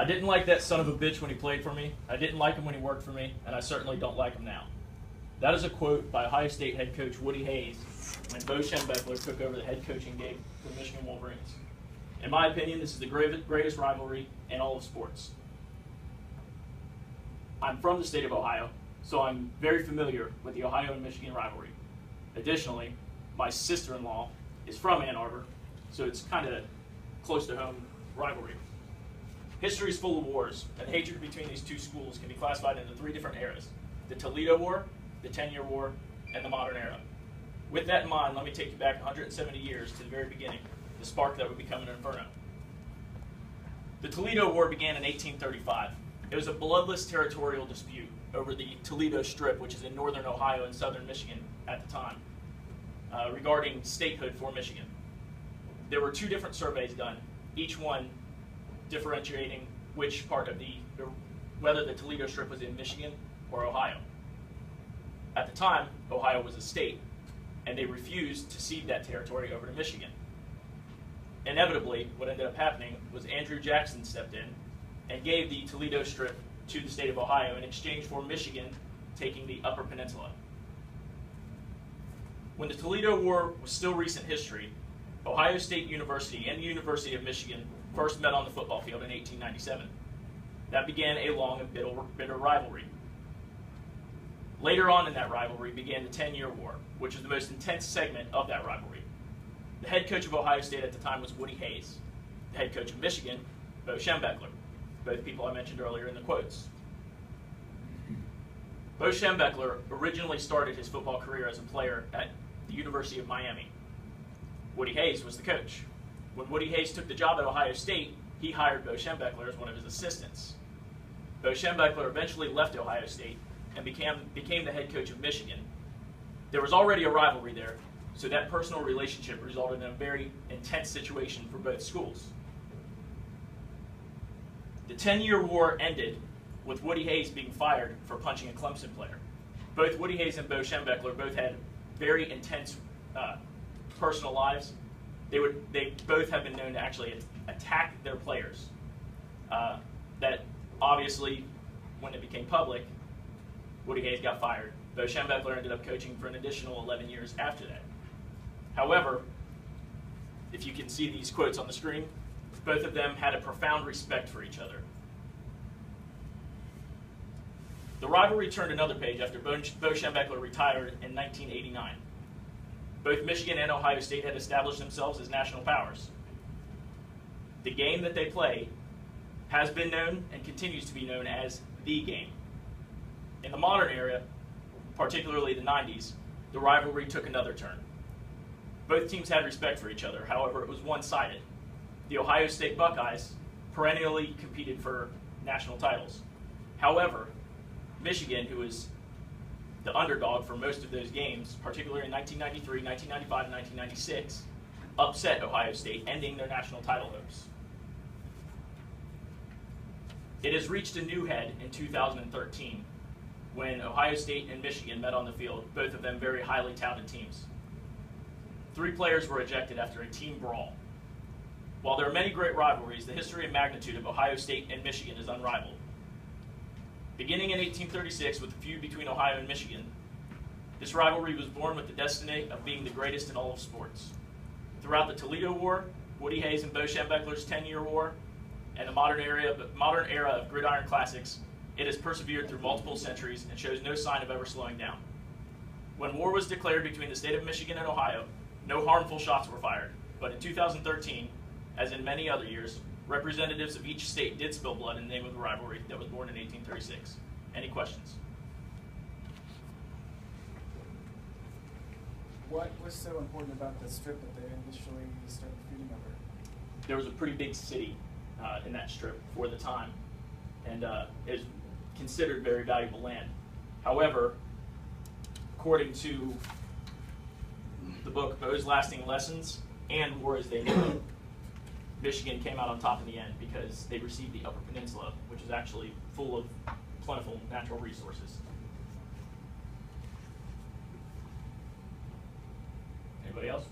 I didn't like that son of a bitch when he played for me. I didn't like him when he worked for me, and I certainly don't like him now. That is a quote by Ohio State head coach Woody Hayes when Bo Schembechler took over the head coaching gig for the Michigan Wolverines. In my opinion, this is the greatest rivalry in all of sports. I'm from the state of Ohio, so I'm very familiar with the Ohio and Michigan rivalry. Additionally, my sister-in-law is from Ann Arbor, so it's kind of close to home rivalry. History is full of wars, and the hatred between these two schools can be classified into three different eras: the Toledo War, the 10-Year War, and the modern era. With that in mind, let me take you back 170 years to the very beginning, the spark that would become an inferno. The Toledo War began in 1835. It was a bloodless territorial dispute over the Toledo Strip, which is in northern Ohio and southern Michigan at the time, regarding statehood for Michigan. There were two different surveys done, each one differentiating which part of whether the Toledo Strip was in Michigan or Ohio. At the time, Ohio was a state, and they refused to cede that territory over to Michigan. Inevitably, what ended up happening was Andrew Jackson stepped in and gave the Toledo Strip to the state of Ohio in exchange for Michigan taking the Upper Peninsula. When the Toledo War was still recent history, Ohio State University and the University of Michigan first met on the football field in 1897. That began a long and bitter rivalry. Later on in that rivalry began the 10-Year War, which was the most intense segment of that rivalry. The head coach of Ohio State at the time was Woody Hayes. The head coach of Michigan, Bo Schembechler, both people I mentioned earlier in the quotes. Bo Schembechler originally started his football career as a player at the University of Miami. Woody Hayes was the coach. When Woody Hayes took the job at Ohio State, he hired Bo Schembechler as one of his assistants. Bo Schembechler eventually left Ohio State and became the head coach of Michigan. There was already a rivalry there, so that personal relationship resulted in a very intense situation for both schools. The 10-Year War ended with Woody Hayes being fired for punching a Clemson player. Both Woody Hayes and Bo Schembechler both had very intense personal lives. They both have been known to actually attack their players. That obviously, when it became public, Woody Hayes got fired. Bo Schembechler ended up coaching for an additional 11 years after that. However, if you can see these quotes on the screen, both of them had a profound respect for each other. The rivalry turned another page after Bo Schembechler retired in 1989. Both Michigan and Ohio State had established themselves as national powers. The game that they play has been known and continues to be known as the game. In the modern era, particularly the 90s, the rivalry took another turn. Both teams had respect for each other, however, it was one-sided. The Ohio State Buckeyes perennially competed for national titles. However, Michigan, who was the underdog for most of those games, particularly in 1993, 1995, and 1996, upset Ohio State, ending their national title hopes. It has reached a new head in 2013 when Ohio State and Michigan met on the field, both of them very highly touted teams. 3 players were ejected after a team brawl. While there are many great rivalries, the history and magnitude of Ohio State and Michigan is unrivaled. Beginning in 1836 with a feud between Ohio and Michigan, this rivalry was born with the destiny of being the greatest in all of sports. Throughout the Toledo War, Woody Hayes and Bo Schembechler's 10-Year War, and the modern era of gridiron classics, it has persevered through multiple centuries and shows no sign of ever slowing down. When war was declared between the state of Michigan and Ohio, no harmful shots were fired, but in 2013, as in many other years, representatives of each state did spill blood in the name of the rivalry that was born in 1836. Any questions? What was so important about the strip that they initially started feuding over? There was a pretty big city in that strip for the time, and it was considered very valuable land. However, according to the book Bo's Lasting Lessons and War as They Knew It, Michigan came out on top in the end because they received the Upper Peninsula, which is actually full of plentiful natural resources. Anybody else?